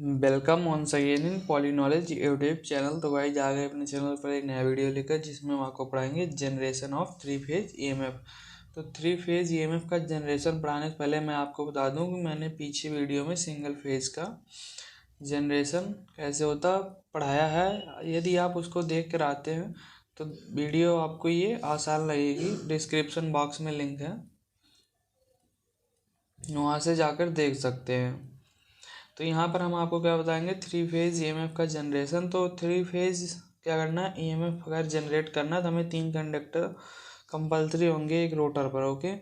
Welcome once again इन poly knowledge YouTube channel. तो guys आ गए अपने चैनल पर एक नया वीडियो लेकर, जिसमें हम आपको पढ़ाएंगे generation of three phase EMF. तो थ्री फेज ईएमएफ का जनरेशन पढ़ाने से पहले मैं आपको बता दूं कि मैंने पीछे वीडियो में सिंगल फेज का जनरेशन कैसे होता पढ़ाया है। यदि आप उसको देख कर आते हैं तो वीडियो आपको ये आसान लगेगी। डिस्क्रिप्शन बॉक्स में लिंक है, वहाँ से जाकर देख सकते हैं। तो यहाँ पर हम आपको क्या बताएंगे, थ्री फेज ईएमएफ का जनरेशन। तो थ्री फेज क्या करना है, ईएमएफ अगर जनरेट करना है तो हमें तीन कंडक्टर कंपलसरी होंगे एक रोटर पर। ओके,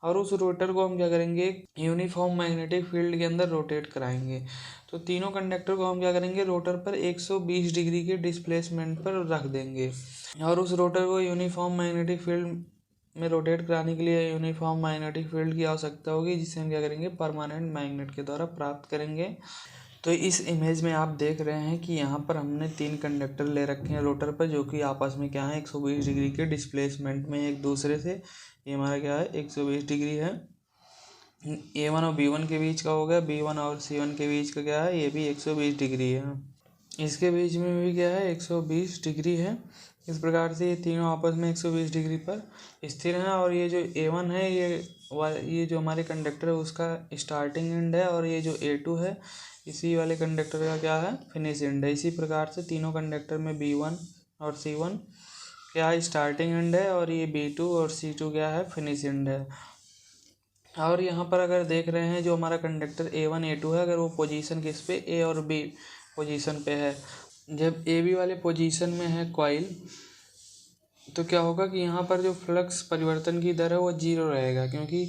और उस रोटर को हम क्या करेंगे, यूनिफॉर्म मैग्नेटिक फील्ड के अंदर रोटेट कराएंगे। तो तीनों कंडक्टर को हम क्या करेंगे, रोटर पर 120 डिग्री के डिस्प्लेसमेंट पर रख देंगे। और उस रोटर को यूनिफॉर्म मैग्नेटिक फील्ड में रोटेट कराने के लिए यूनिफॉर्म मैग्नेटिक फील्ड की आवश्यकता होगी, जिसे हम क्या करेंगे, परमानेंट मैग्नेट के द्वारा प्राप्त करेंगे। तो इस इमेज में आप देख रहे हैं कि यहाँ पर हमने तीन कंडक्टर ले रखे हैं रोटर पर, जो कि आपस में क्या है, 120 डिग्री के डिस्प्लेसमेंट में एक दूसरे से। ये हमारा क्या है, 120 डिग्री है। A1 और B1 के बीच का हो गया, B1 और C1 के बीच का क्या है, ये भी 120 डिग्री है। इसके बीच में भी क्या है, 120 डिग्री है। इस प्रकार से ये तीनों आपस में 120 डिग्री पर स्थिर हैं। और ये जो A1 है, ये जो हमारे कंडक्टर है उसका स्टार्टिंग एंड है, और ये जो A2 है, इसी वाले कंडक्टर का क्या है, फिनिश एंड है। इसी प्रकार से तीनों कंडक्टर में B1 और C1 क्या है, स्टार्टिंग एंड है, और ये B2 और C2 क्या है, फिनिश एंड है। और यहाँ पर अगर देख रहे हैं, जो हमारा कंडक्टर A1 A2 है, अगर वो पोजीशन किस पे, A और B पोजीशन पे है, जब ए बी वाले पोजीशन में है कॉइल, तो क्या होगा कि यहाँ पर जो फ्लक्स परिवर्तन की दर है वो जीरो रहेगा। क्योंकि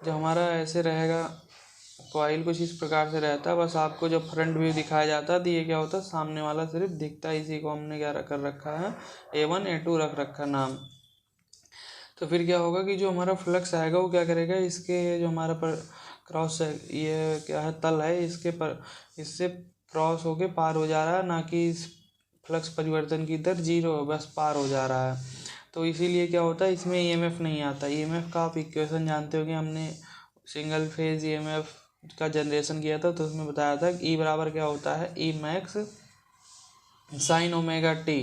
जब हमारा ऐसे रहेगा, कॉइल कुछ इस प्रकार से रहता है, बस आपको जब फ्रंट व्यू दिखाया जाता है तो ये क्या होता है, सामने वाला सिर्फ दिखता है। इसी को हमने क्या कर रखा है, A1 A2 रख रखा नाम। तो फिर क्या होगा कि जो हमारा फ्लक्स आएगा वो क्या करेगा, इसके जो हमारा पर क्रॉस है, ये क्या है, तल है, इसके पर इससे क्रॉस होके पार हो जा रहा है, ना कि इस फ्लक्स परिवर्तन की दर जीरो बस पार हो जा रहा है। तो इसीलिए क्या होता है, इसमें ईएमएफ नहीं आता। ईएमएफ का आप इक्वेशन जानते हो कि हमने सिंगल फेज ईएमएफ का जनरेशन किया था, तो उसमें बताया था कि ई बराबर क्या होता है, E max sine omega T.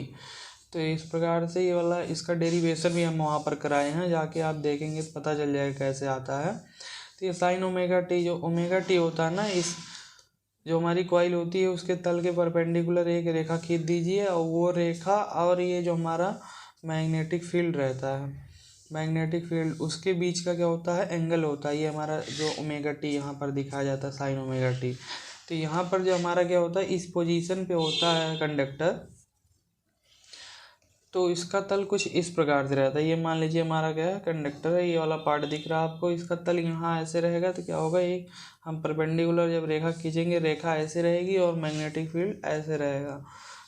तो इस प्रकार से ये वाला इसका डेरिवेशन भी हम वहाँ पर कराए हैं, जाके आप देखेंगे तो पता चल जाएगा कैसे आता है। तो ये साइन ओमेगा टी, जो ओमेगा टी होता है ना, इस जो हमारी कॉइल होती है उसके तल के परपेंडिकुलर एक रेखा खींच दीजिए, और वो रेखा और ये जो हमारा मैग्नेटिक फील्ड रहता है, मैग्नेटिक फील्ड, उसके बीच का क्या होता है, एंगल होता है। ये हमारा जो ओमेगा टी यहाँ पर दिखाया जाता है, साइन ओमेगा टी। तो यहाँ पर जो हमारा क्या होता है, इस पोजीशन पे होता है कंडक्टर, तो इसका तल कुछ इस प्रकार से रहता है। ये मान लीजिए हमारा क्या है, कंडक्टर है, ये वाला पार्ट दिख रहा है आपको, इसका तल यहाँ ऐसे रहेगा। तो क्या होगा, ये हम परपेंडिकुलर जब रेखा खींचेंगे, रेखा ऐसे रहेगी और मैग्नेटिक फील्ड ऐसे रहेगा।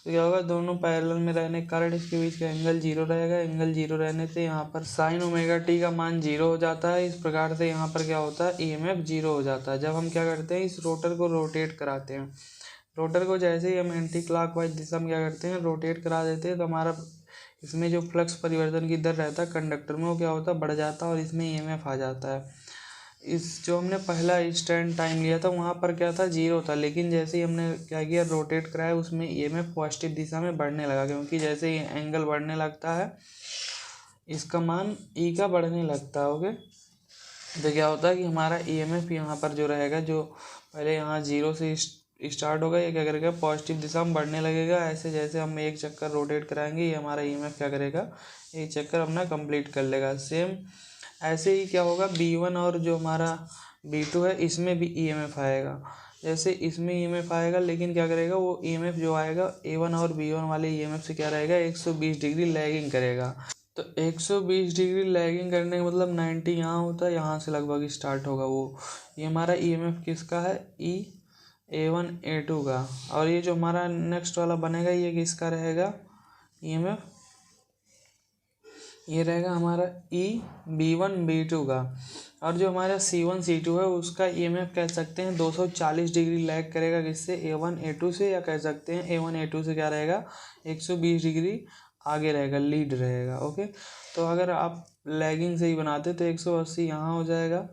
तो क्या होगा, दोनों पैरेलल में रहने के कारण इसके बीच का एंगल जीरो रहेगा। एंगल जीरो रहने से यहाँ पर साइन ओमेगा टी का मान जीरो हो जाता है। इस प्रकार से यहाँ पर क्या होता है, ईएमएफ जीरो हो जाता है। जब हम क्या करते हैं, इस रोटर को रोटेट कराते हैं, रोटर को जैसे ही हम एंटी क्लॉकवाइज दिशा में क्या करते हैं, रोटेट करा देते हैं, तो हमारा इसमें जो फ्लक्स परिवर्तन की दर रहता है कंडक्टर में, वो क्या होता है, बढ़ जाता है, और इसमें ईएमएफ आ जाता है। इस जो हमने पहला इंस्टेंट टाइम लिया था, वहाँ पर क्या था, जीरो था। लेकिन जैसे ही हमने क्या किया, रोटेट कराया, उसमें ईएमएफ पॉजिटिव दिशा में बढ़ने लगा। क्योंकि जैसे ही एंगल बढ़ने लगता है, इसका मान ई का बढ़ने लगता है। ओके, तो क्या होता है कि हमारा ईएमएफ यहाँ पर जो रहेगा, जो पहले यहाँ जीरो से स्टार्ट होगा, ये क्या करेगा, पॉजिटिव दिशा में बढ़ने लगेगा। ऐसे जैसे हम एक चक्कर रोटेट कराएंगे, ये हमारा ईएमएफ क्या करेगा, एक चक्कर अपना कंप्लीट कर लेगा। सेम ऐसे ही क्या होगा, B1 और जो हमारा B2 है, इसमें भी ईएमएफ आएगा। जैसे इसमें ईएमएफ आएगा, लेकिन क्या करेगा, वो ईएमएफ जो आएगा A1 और B1 वाले ईएमएफ से क्या रहेगा, 120 डिग्री लैगिंग करेगा। तो 120 डिग्री लैगिंग करने का मतलब 90 यहाँ होता है, यहाँ से लगभग स्टार्ट होगा वो। ये हमारा ईएमएफ किसका है, A1 A2 का। और ये जो हमारा नेक्स्ट वाला बनेगा, ये किसका रहेगा, ईएमएफ, ये रहेगा हमारा B1 B2 का। और जो हमारा C1 C2 है, उसका ईएमएफ कह सकते हैं 240 डिग्री लैग करेगा, किससे, A1 A2 से, या कह सकते हैं A1 A2 से क्या रहेगा, 120 डिग्री आगे रहेगा, लीड रहेगा। ओके, तो अगर आप लैगिंग से ही बनाते तो 180 यहाँ हो जाएगा,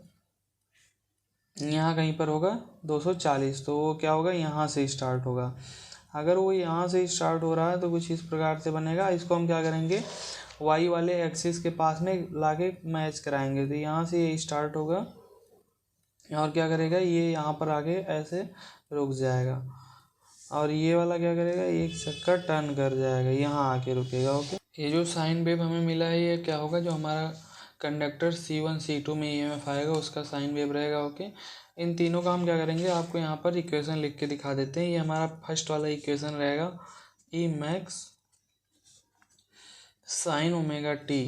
यहाँ कहीं पर होगा 240, तो वो क्या होगा, यहाँ से स्टार्ट होगा। अगर वो यहाँ से स्टार्ट हो रहा है तो कुछ इस प्रकार से बनेगा। इसको हम क्या करेंगे, वाई वाले एक्सिस के पास में लाके मैच कराएंगे। तो यहाँ से ये स्टार्ट होगा और क्या करेगा, ये यहाँ पर आके ऐसे रुक जाएगा, और ये वाला क्या करेगा, एक चक्कर टर्न कर जाएगा, यहाँ आके रुकेगा। ओके, ये जो साइन वेव हमें मिला है ये क्या होगा, जो हमारा कंडक्टर C1 C2 में EMF आएगा उसका साइन वेव रहेगा। ओके, इन तीनों का हम क्या करेंगे, आपको यहाँ पर इक्वेशन लिख के दिखा देते हैं। ये हमारा फर्स्ट वाला इक्वेशन रहेगा, E max sine omega T.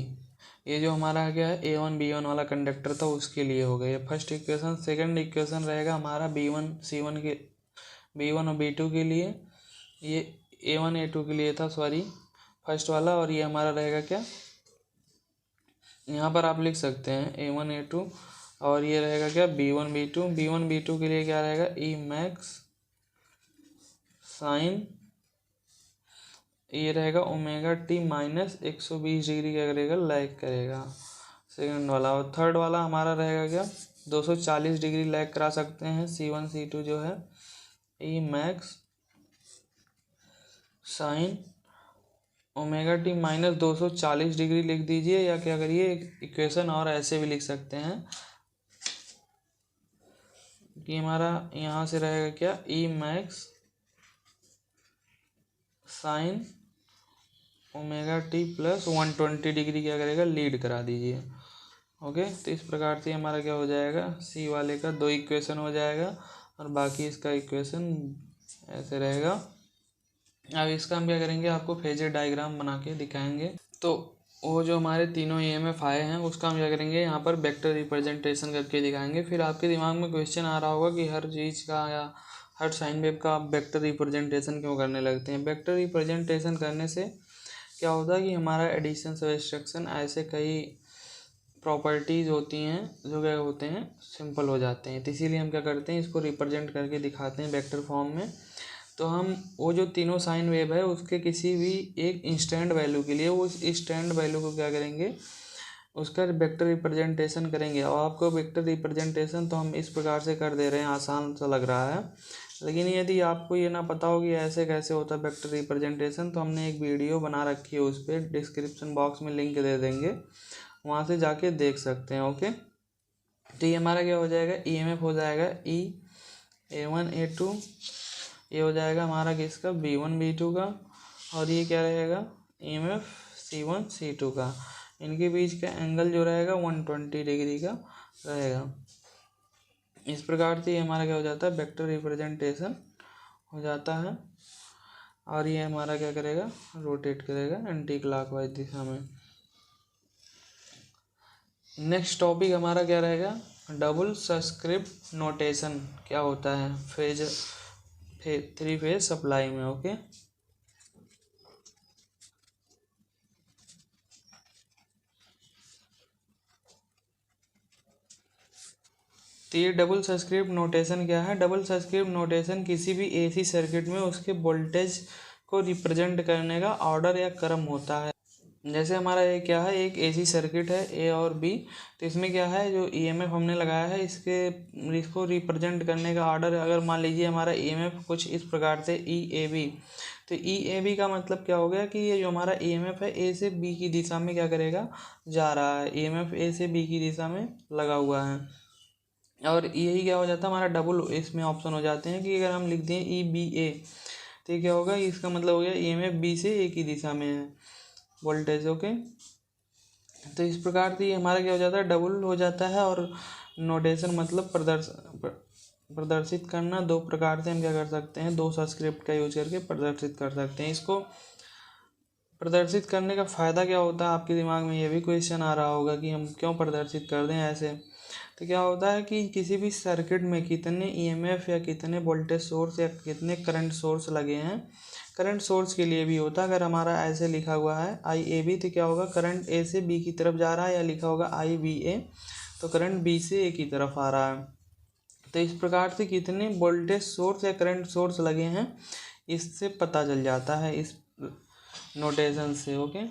ये जो हमारा क्या है A1 B1 वाला कंडक्टर था उसके लिए हो गया ये फर्स्ट इक्वेशन। सेकंड इक्वेशन रहेगा हमारा B1 C1 के, B1 और B2 के लिए, ये A1 A2 के लिए था, सॉरी फर्स्ट वाला। और ये हमारा रहेगा क्या, यहाँ पर आप लिख सकते हैं A1 A2, और ये रहेगा क्या B1 B2। B1 B2 के लिए क्या रहेगा, E मैक्स साइन, ये रहेगा ओमेगा टी माइनस 120 डिग्री क्या करेगा, लैग करेगा सेकंड वाला। और थर्ड वाला हमारा रहेगा क्या, 240 डिग्री लैग करा सकते हैं C1 C2 जो है, E max sine omega T minus 240 degree लिख दीजिए, या क्या करिए इक्वेशन और ऐसे भी लिख सकते हैं कि हमारा यहाँ से रहेगा क्या, E max sine omega T plus 120 degree क्या करेगा, लीड करा दीजिए। ओके, तो इस प्रकार से हमारा क्या हो जाएगा, सी वाले का 2 इक्वेशन हो जाएगा और बाकी इसका इक्वेशन ऐसे रहेगा। अब इसका हम क्या करेंगे, आपको फेजर डायग्राम बना के दिखाएंगे। तो वो जो हमारे तीनों EMF आए हैं उसका हम क्या करेंगे, यहाँ पर वेक्टर रिप्रेजेंटेशन करके दिखाएंगे। फिर आपके दिमाग में क्वेश्चन आ रहा होगा कि हर चीज़ का या हर साइन वेव का आप वेक्टर रिप्रेजेंटेशन क्यों करने लगते हैं। वेक्टर रिप्रेजेंटेशन करने से क्या होता है कि हमारा एडिशन सब्ट्रैक्शन ऐसे कई प्रॉपर्टीज़ होती हैं जो क्या होते हैं, सिंपल हो जाते हैं। तो इसीलिए हम क्या करते हैं, इसको रिप्रेजेंट करके दिखाते हैं वेक्टर फॉर्म में। तो हम वो जो तीनों साइन वेव है उसके किसी भी एक इंस्टेंट वैल्यू के लिए उस इंस्टेंट वैल्यू को क्या करेंगे, उसका वेक्टर रिप्रेजेंटेशन करेंगे। और आपको वेक्टर रिप्रेजेंटेशन तो हम इस प्रकार से कर दे रहे हैं, आसान सा लग रहा है, लेकिन यदि आपको ये ना पता हो कि ऐसे कैसे होता है वेक्टर रिप्रेजेंटेशन, तो हमने एक वीडियो बना रखी है, उस पर डिस्क्रिप्शन बॉक्स में लिंक दे देंगे, वहाँ से जाके देख सकते हैं। ओके, तो ये हमारा क्या हो जाएगा, EMF हो जाएगा E A1 A2, ये हो जाएगा हमारा किसका, B1 B2 का, और ये क्या रहेगा EMF C1 C2 का। इनके बीच का एंगल जो रहेगा 120 डिग्री का रहेगा। इस प्रकार से ये हमारा क्या हो जाता है, वेक्टर रिप्रेजेंटेशन हो जाता है। और ये हमारा क्या करेगा, रोटेट करेगा एंटी क्लॉकवाइज दिशा में। नेक्स्ट टॉपिक हमारा क्या रहेगा, डबल सब्सक्रिप्ट नोटेशन क्या होता है थ्री फेज सप्लाई में। ओके, तो ये डबल सब्सक्रिप्ट नोटेशन क्या है, डबल सब्सक्रिप्ट नोटेशन किसी भी AC सर्किट में उसके वोल्टेज को रिप्रेजेंट करने का ऑर्डर या क्रम होता है। जैसे हमारा ये क्या है, एक AC सर्किट है A और B, तो इसमें क्या है, जो EMF हमने लगाया है इसको रिप्रेजेंट करने का ऑर्डर, अगर मान लीजिए हमारा EMF कुछ इस प्रकार से EAB, तो EAB का मतलब क्या हो गया कि ये जो हमारा EMF है A से B की दिशा में क्या करेगा, जा रहा है। EMF A से B की दिशा में लगा हुआ है, और यही क्या हो जाता है हमारा डबल इसमें ऑप्शन हो जाते हैं कि अगर हम लिख दें EBA, तो ये क्या होगा, इसका मतलब हो गया EMF B से A की दिशा में है वोल्टेज। ओके, तो इस प्रकार से ये हमारा क्या हो जाता है, डबल हो जाता है। और नोटेशन मतलब प्रदर्शित करना, 2 प्रकार से हम क्या कर सकते हैं, 2 सब्सक्रिप्ट का यूज करके प्रदर्शित कर सकते हैं। इसको प्रदर्शित करने का फ़ायदा क्या होता है, आपके दिमाग में ये भी क्वेश्चन आ रहा होगा कि हम क्यों प्रदर्शित कर दें ऐसे। तो क्या होता है कि किसी भी सर्किट में कितने EMF या कितने वोल्टेज सोर्स या कितने करंट सोर्स लगे हैं, करंट सोर्स के लिए भी होता है। अगर हमारा ऐसे लिखा हुआ है IAB, तो क्या होगा, करंट A से B की तरफ जा रहा है, या लिखा होगा IBA, तो करंट B से A की तरफ आ रहा है। तो इस प्रकार से कितने वोल्टेज सोर्स या करंट सोर्स लगे हैं इससे पता चल जाता है, इस नोटेशन से। ओके,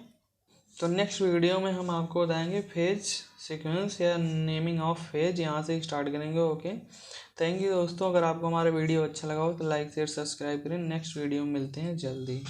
तो नेक्स्ट वीडियो में हम आपको बताएंगे फेज सीक्वेंस या नेमिंग ऑफ फेज, यहाँ से स्टार्ट करेंगे। ओके, थैंक यू दोस्तों। अगर आपको हमारा वीडियो अच्छा लगा हो तो लाइक शेयर सब्सक्राइब करें। नेक्स्ट वीडियो में मिलते हैं जल्दी।